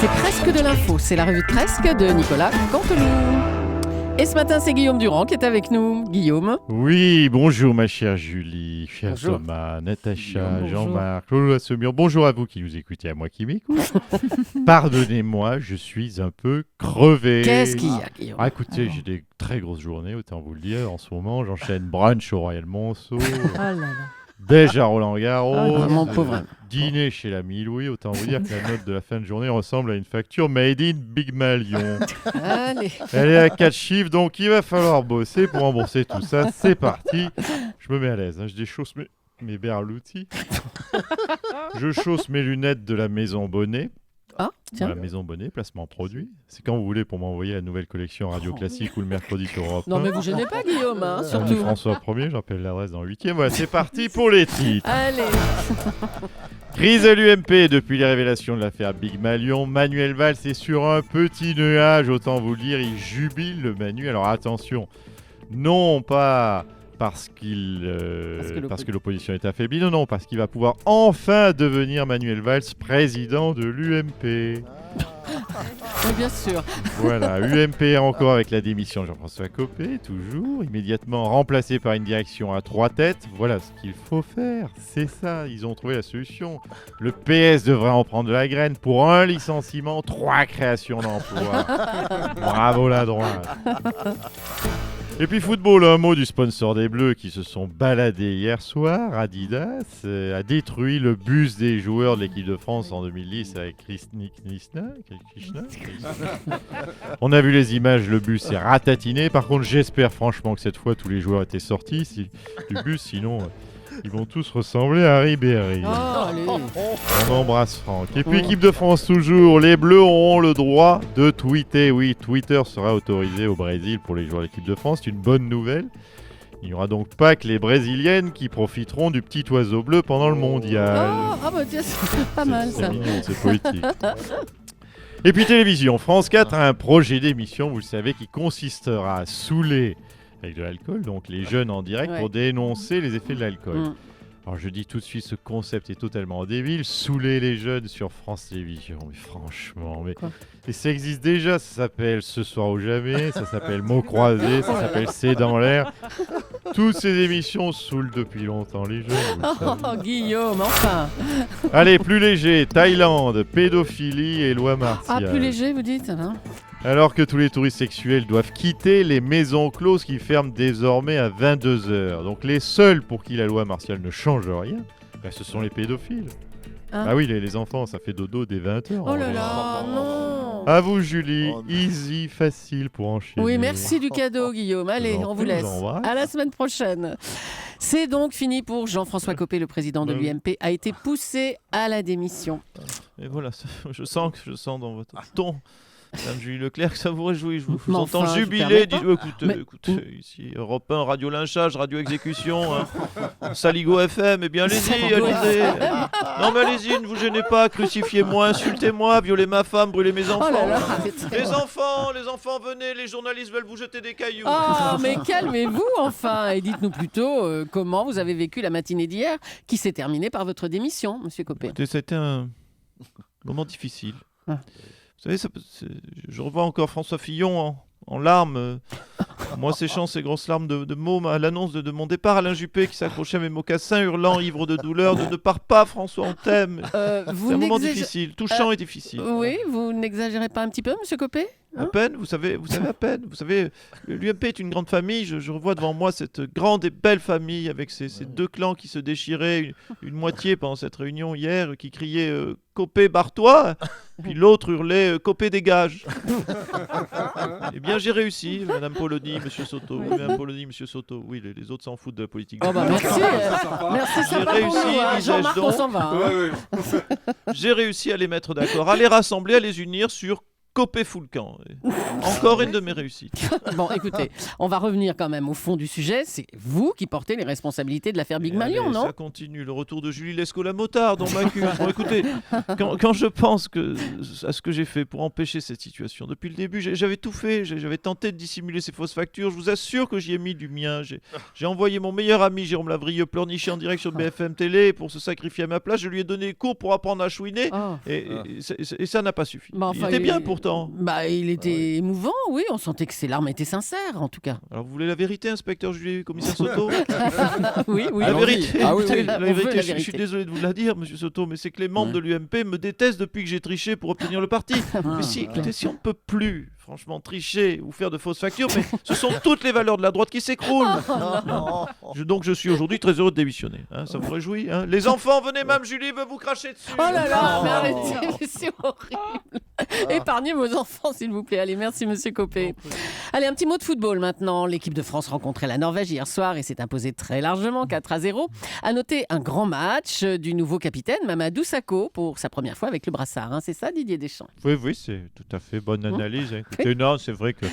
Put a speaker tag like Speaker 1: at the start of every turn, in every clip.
Speaker 1: C'est presque de l'info, c'est la revue de presque de Nicolas Canteloup. Et ce matin, c'est Guillaume Durand qui est avec nous. Guillaume.
Speaker 2: Oui, bonjour ma chère Julie, cher
Speaker 1: Bonjour.
Speaker 2: Thomas, Natacha,
Speaker 1: Bonjour.
Speaker 2: Jean-Marc, Lolo Assomion. Bonjour à vous qui nous écoutez, à moi qui m'écoute. Pardonnez-moi, je suis un peu crevé.
Speaker 1: Qu'est-ce qu'il y a, Guillaume?
Speaker 2: Écoutez, j'ai des très grosses journées, autant vous le dire. En ce moment, j'enchaîne brunch au Royal Monceau,
Speaker 1: Oh là là.
Speaker 2: déj à Roland-Garros,
Speaker 1: Ah, mon pauvre.
Speaker 2: dîner chez l'ami Louis. Autant vous dire que la note de la fin de journée ressemble à une facture made in Big Malion.
Speaker 1: Allez.
Speaker 2: Elle est à 4 chiffres, donc il va falloir bosser pour rembourser tout ça. C'est parti. Je me mets à l'aise. Je déchausse mes berloutis. Je chausse mes lunettes de la Maison Bonnet.
Speaker 1: Ah, tiens.
Speaker 2: La Maison Bonnet, placement produit. C'est quand vous voulez pour m'envoyer la nouvelle collection Radio Classique ou le mercredi sur Europe 1.
Speaker 1: Non, mais vous gênez pas, Guillaume, hein, surtout.
Speaker 2: François 1er, j'appelle l'adresse dans le 8e. Voilà, c'est parti pour les titres.
Speaker 1: Allez.
Speaker 2: Crise à l'UMP depuis les révélations de l'affaire Big Malion. Manuel Valls est sur un petit nuage, autant vous le dire. Il jubile, le Manu. Alors attention, non pas parce que l'opposition est affaiblie, non, parce qu'il va pouvoir enfin devenir Manuel Valls président de l'UMP.
Speaker 1: Oui, bien sûr.
Speaker 2: Voilà, UMP encore avec la démission de Jean-François Copé, toujours, immédiatement remplacé par une direction à 3 têtes. Voilà ce qu'il faut faire, c'est ça, ils ont trouvé la solution. Le PS devrait en prendre de la graine pour 1 licenciement, 3 créations d'emplois. Bravo la droite. Et puis football, un mot du sponsor des Bleus qui se sont baladés hier soir. Adidas a détruit le bus des joueurs de l'équipe de France en 2010 avec Krishna. On a vu les images, le bus est ratatiné. Par contre, j'espère franchement que cette fois tous les joueurs étaient sortis du bus, sinon ils vont tous ressembler à Ribéry.
Speaker 1: Oh, allez.
Speaker 2: On embrasse Franck. Et puis équipe de France toujours, les Bleus auront le droit de tweeter. Oui, Twitter sera autorisé au Brésil pour les joueurs de l'équipe de France. C'est une bonne nouvelle. Il n'y aura donc pas que les Brésiliennes qui profiteront du petit oiseau bleu pendant le mondial.
Speaker 1: Oh, ah bah tiens, c'est pas mal
Speaker 2: C'est
Speaker 1: ça.
Speaker 2: mignon, c'est poétique. Et puis télévision, France 4 a un projet d'émission, vous le savez, qui consistera à saouler avec de l'alcool, donc les jeunes en direct,
Speaker 1: Ouais.
Speaker 2: pour dénoncer les effets de l'alcool.
Speaker 1: Mm.
Speaker 2: Alors je dis tout de suite, ce concept est totalement débile, saouler les jeunes sur France Télévisions, mais franchement,
Speaker 1: Quoi
Speaker 2: et ça existe déjà, ça s'appelle Ce soir ou jamais, ça s'appelle Mots croisés, ça s'appelle C'est dans l'air. Toutes ces émissions saoulent depuis longtemps les jeunes. vous le savez.
Speaker 1: Oh, Guillaume, enfin.
Speaker 2: Allez, plus léger, Thaïlande, pédophilie et loi
Speaker 1: Ah,
Speaker 2: martiale.
Speaker 1: plus léger, vous dites, hein?
Speaker 2: Alors que tous les touristes sexuels doivent quitter les maisons closes qui ferment désormais à 22h. Donc les seuls pour qui la loi martiale ne change rien, ce sont les pédophiles.
Speaker 1: Hein?
Speaker 2: Ah oui, les enfants, ça fait dodo dès 20h.
Speaker 1: Oh là là, non.
Speaker 2: À vous Julie,
Speaker 3: Oh non.
Speaker 2: easy, facile pour enchaîner.
Speaker 1: Oui, merci du cadeau, Guillaume. Allez,
Speaker 2: Je vous en
Speaker 1: on vous
Speaker 2: prie,
Speaker 1: laisse.
Speaker 2: je vous embrasse.
Speaker 1: À la semaine prochaine. C'est donc fini pour Jean-François Copé, le président de
Speaker 2: Oui.
Speaker 1: l'UMP, a été poussé à la démission.
Speaker 4: Et voilà, je sens dans votre ton, Madame Julie Leclerc, que ça vous réjouit. Je vous
Speaker 1: Mais
Speaker 4: entends
Speaker 1: enfin, je
Speaker 4: jubiler.
Speaker 1: permets pas.
Speaker 4: Écoutez, ici, Europe 1, Radio Lynchage, Radio Exécution, Saligo FM, eh bien allez-y,
Speaker 1: Saligo
Speaker 4: allez-y. Non mais allez-y, ne vous gênez pas, crucifiez-moi, insultez-moi, violez ma femme, brûlez mes enfants.
Speaker 1: Oh là là, arrêtez.
Speaker 4: Les enfants, venez, les journalistes veulent vous jeter des cailloux.
Speaker 1: Oh, mais calmez-vous enfin et dites-nous plutôt comment vous avez vécu la matinée d'hier qui s'est terminée par votre démission, Monsieur Copé.
Speaker 4: Écoutez, ça a été un moment difficile.
Speaker 1: Ah.
Speaker 4: Vous savez, je revois encore François Fillon en larmes, moi séchant ses grosses larmes de môme à l'annonce de mon départ. Alain Juppé qui s'accrochait à mes mocassins, hurlant, ivre de douleur, ne pars pas François, on t'aime. C'est un moment difficile, touchant et difficile.
Speaker 1: Oui, vous n'exagérez pas un petit peu, Monsieur Copé?
Speaker 4: À peine, vous savez à peine. Vous savez, l'UMP est une grande famille. Je revois devant moi cette grande et belle famille avec ces deux clans qui se déchiraient, une moitié pendant cette réunion hier qui criait Copé, barre-toi, puis l'autre hurlait Copé, dégage. Eh bien, j'ai réussi, Madame Polony, Monsieur Soto. Oui, Madame Polony, Monsieur Soto. Oui, les autres s'en foutent de la politique.
Speaker 1: Oh bah merci, merci,
Speaker 4: J'ai
Speaker 1: sympa
Speaker 4: réussi,
Speaker 1: pour vous, hein.
Speaker 4: disais-je
Speaker 1: Jean-Marc, on
Speaker 4: donc.
Speaker 1: s'en va. hein.
Speaker 4: J'ai réussi à les mettre d'accord, à les rassembler, à les unir sur Copé fout le camp. Encore une de mes réussites.
Speaker 1: Bon, écoutez, on va revenir quand même au fond du sujet. C'est vous qui portez les responsabilités de l'affaire Big
Speaker 4: Et
Speaker 1: Malion,
Speaker 4: allez,
Speaker 1: non?
Speaker 4: Ça continue, le retour de Julie Lescaut-la-Motard dans ma cul. Bon, écoutez, quand je pense à ce que j'ai fait pour empêcher cette situation, depuis le début, j'avais tout fait. J'avais tenté de dissimuler ces fausses factures. Je vous assure que j'y ai mis du mien. J'ai envoyé mon meilleur ami Jérôme Lavrieux pleurnicher en direct sur BFM Télé pour se sacrifier à ma place. Je lui ai donné cours pour apprendre à chouiner.
Speaker 1: Oh.
Speaker 4: Et ça n'a pas suffi.
Speaker 1: Bah, enfin,
Speaker 4: il était bien pourtant.
Speaker 1: Bah, il était émouvant, oui. On sentait que ses larmes étaient sincères, en tout cas.
Speaker 4: Alors vous voulez la vérité, inspecteur Julie, commissaire Soto?
Speaker 1: Oui, oui.
Speaker 4: La vérité,
Speaker 3: Ah oui,
Speaker 4: écoutez,
Speaker 3: oui.
Speaker 4: la
Speaker 1: On veut
Speaker 4: vérité,
Speaker 1: la
Speaker 4: je suis
Speaker 1: vérité.
Speaker 4: désolé de vous la dire, monsieur Soto, mais c'est que les membres de l'UMP me détestent depuis que j'ai triché pour obtenir le parti. Mais si, écoutez, si on ne peut plus, franchement, tricher ou faire de fausses factures, mais ce sont toutes les valeurs de la droite qui s'écroulent. Donc je suis aujourd'hui très heureux de démissionner. Hein, ça vous réjouit, hein? Les enfants, venez, Mme Julie veut vous cracher dessus.
Speaker 1: Oh là là, mais arrêtez, c'est horrible. Épargnez vos enfants, s'il vous plaît. Allez, merci, monsieur Copé. Allez, un petit mot de football maintenant. L'équipe de France rencontrait la Norvège hier soir et s'est imposée très largement, 4-0. À noter un grand match du nouveau capitaine, Mamadou Sakho, pour sa première fois avec le brassard. Hein, c'est ça, Didier Deschamps?
Speaker 2: Oui, c'est tout à fait bonne analyse. Hein. Écoutez, non, c'est vrai que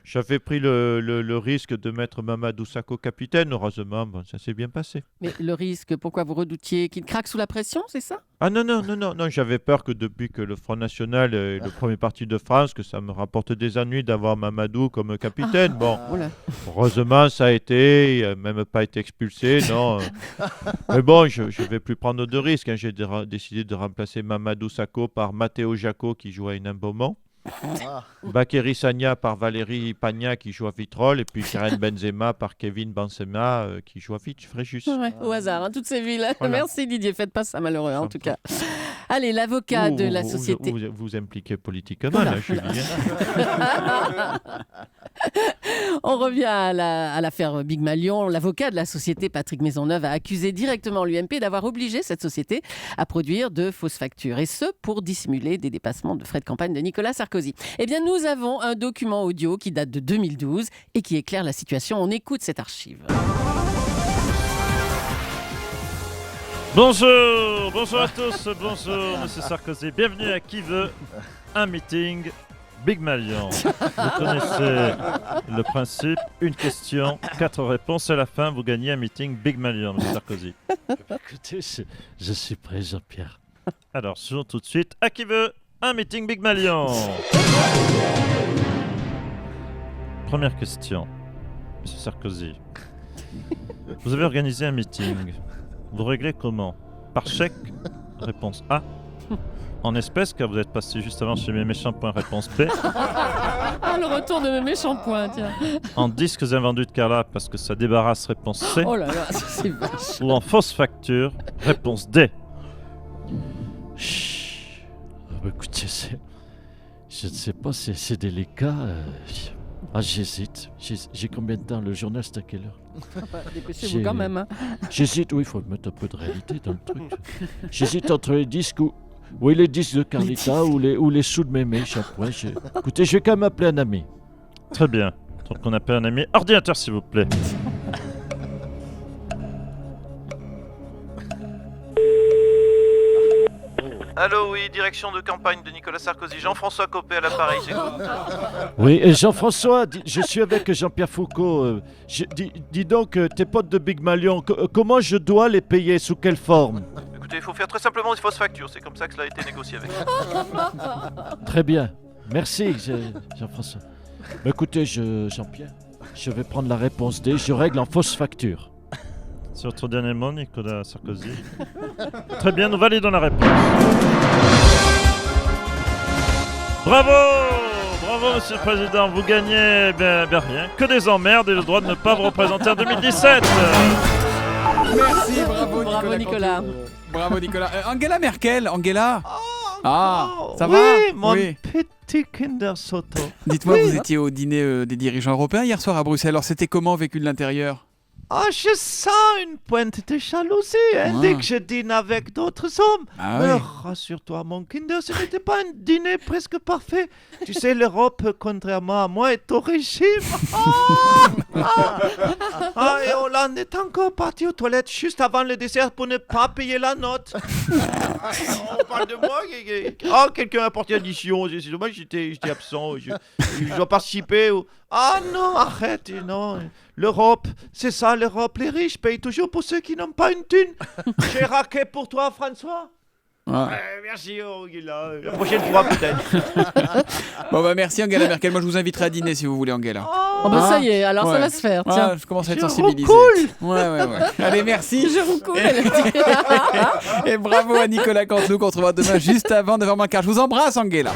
Speaker 2: j'avais pris le risque de mettre Mamadou Sakho capitaine. Heureusement, bon, ça s'est bien passé.
Speaker 1: Mais le risque, pourquoi vous redoutiez qu'il craque sous la pression, c'est ça?
Speaker 2: Ah non, j'avais peur que depuis que le Front National est le premier parti de France, que ça me rapporte des ennuis d'avoir Mamadou comme capitaine. Bon,
Speaker 1: Oula.
Speaker 2: heureusement, ça a été, il n'a même pas été expulsé, non. Mais bon, je ne vais plus prendre de risques. Hein. J'ai décidé de remplacer Mamadou Sakho par Matteo Jacco qui joue à Hénin-Beaumont. Bakary Sagna par Valérie Pagna qui joue à Vitrolles et puis Karim Benzema par Kevin Benzema qui joue à Fréjus.
Speaker 1: Ouais, au hasard, hein, toutes ces villes.
Speaker 2: Voilà.
Speaker 1: Merci Didier, faites pas ça malheureux en
Speaker 2: Ça
Speaker 1: tout
Speaker 2: me
Speaker 1: cas. Allez, l'avocat de la société...
Speaker 2: Vous impliquez politiquement, là, Julie.
Speaker 1: On revient à l'affaire Big Malion. L'avocat de la société, Patrick Maisonneuve, a accusé directement l'UMP d'avoir obligé cette société à produire de fausses factures. Et ce, pour dissimuler des dépassements de frais de campagne de Nicolas Sarkozy. Eh bien, nous avons un document audio qui date de 2012 et qui éclaire la situation. On écoute cette archive.
Speaker 5: Bonjour à tous, bonjour Monsieur Sarkozy, bienvenue à Qui veut un meeting Big Malion. Vous connaissez le principe, une question, 4 réponses, à la fin vous gagnez un meeting Big Malion, Monsieur Sarkozy.
Speaker 6: Écoutez, je suis prêt, Jean-Pierre.
Speaker 5: Alors, jouons tout de suite à Qui veut un meeting Big Malion. Première question, Monsieur Sarkozy. Vous avez organisé un meeting. Vous réglez comment? Par chèque? Réponse A. En espèces, car vous êtes passé juste avant chez mes méchants points. Réponse B.
Speaker 1: Ah, le retour de mes méchants points, tiens.
Speaker 5: En disques invendus de Carla, parce que ça débarrasse. Réponse C.
Speaker 1: Oh là là, c'est vache.
Speaker 5: Ou en fausse facture. Réponse D.
Speaker 6: Chut. Écoutez, je ne sais pas, c'est délicat. J'hésite. J'ai combien de temps? Le journal, c'est à quelle heure?
Speaker 1: Dépêchez-vous quand même. Hein.
Speaker 6: J'hésite, oui, il faut mettre un peu de réalité dans le truc. J'hésite entre les disques oui, les disques de Carlita ou les sous de Mémé, Chapoin. Écoutez, je vais quand même appeler un ami.
Speaker 5: Très bien. Donc on appelle un ami. Ordinateur, s'il vous plaît.
Speaker 4: Allô, oui, direction de campagne de Nicolas Sarkozy. Jean-François Copé à l'appareil, j'écoute.
Speaker 6: Oui, et Jean-François, je suis avec Jean-Pierre Foucault. Dis donc, tes potes de Big Malion, comment je dois les payer? Sous quelle forme?
Speaker 4: Écoutez, il faut faire très simplement des fausses factures. C'est comme ça que cela a été négocié avec.
Speaker 6: Très bien. Merci, Jean-François. Mais écoutez, Jean-Pierre, je vais prendre la réponse D. Je règle en fausse facture.
Speaker 5: C'est votre dernier mot, Nicolas Sarkozy. Très bien, nous validons la réponse. Bravo! Bravo, Monsieur le Président. Vous gagnez bien rien que des emmerdes et le droit de ne pas vous représenter en 2017.
Speaker 3: Merci, bravo Nicolas.
Speaker 1: Bravo, Nicolas.
Speaker 3: Cantu. Bravo Nicolas. Angela Merkel, Angela. Ah, ça
Speaker 4: oui,
Speaker 3: va?
Speaker 4: mon petit Kinder Soto.
Speaker 3: Dites-moi,
Speaker 4: Oui.
Speaker 3: vous étiez au dîner des dirigeants européens hier soir à Bruxelles. Alors, c'était comment vécu de l'intérieur?
Speaker 4: Ah, je sens une pointe de jalousie dès que je dîne avec d'autres hommes.
Speaker 3: Ah
Speaker 4: Mais
Speaker 3: ouais.
Speaker 4: rassure-toi, mon Kinder, ce n'était pas un dîner presque parfait. Tu sais, l'Europe, contrairement à moi, est au régime. Et Hollande est encore parti aux toilettes juste avant le dessert pour ne pas payer la note. On parle de moi. Quelqu'un a apporté l'addition. C'est dommage, j'étais absent. Je dois participer. Ah non, arrête, non. L'Europe, c'est ça l'Europe. Les riches payent toujours pour ceux qui n'ont pas une thune. J'ai raqué pour toi, François. Merci, Angela. La prochaine fois, peut-être.
Speaker 3: Bon bah merci Angela Merkel, moi je vous inviterai à dîner si vous voulez Angela.
Speaker 1: Oh bah ça y est, alors ça
Speaker 3: Ouais.
Speaker 1: va se faire, tiens.
Speaker 3: Ouais, je commence à être
Speaker 4: Je
Speaker 3: sensibilisé.
Speaker 4: roucoule.
Speaker 3: Ouais. Allez, merci.
Speaker 1: Je vous coule, elle a dit.
Speaker 3: Et bravo à Nicolas Canteloup qu'on retrouvera demain juste avant 9h15. Je vous embrasse Angela.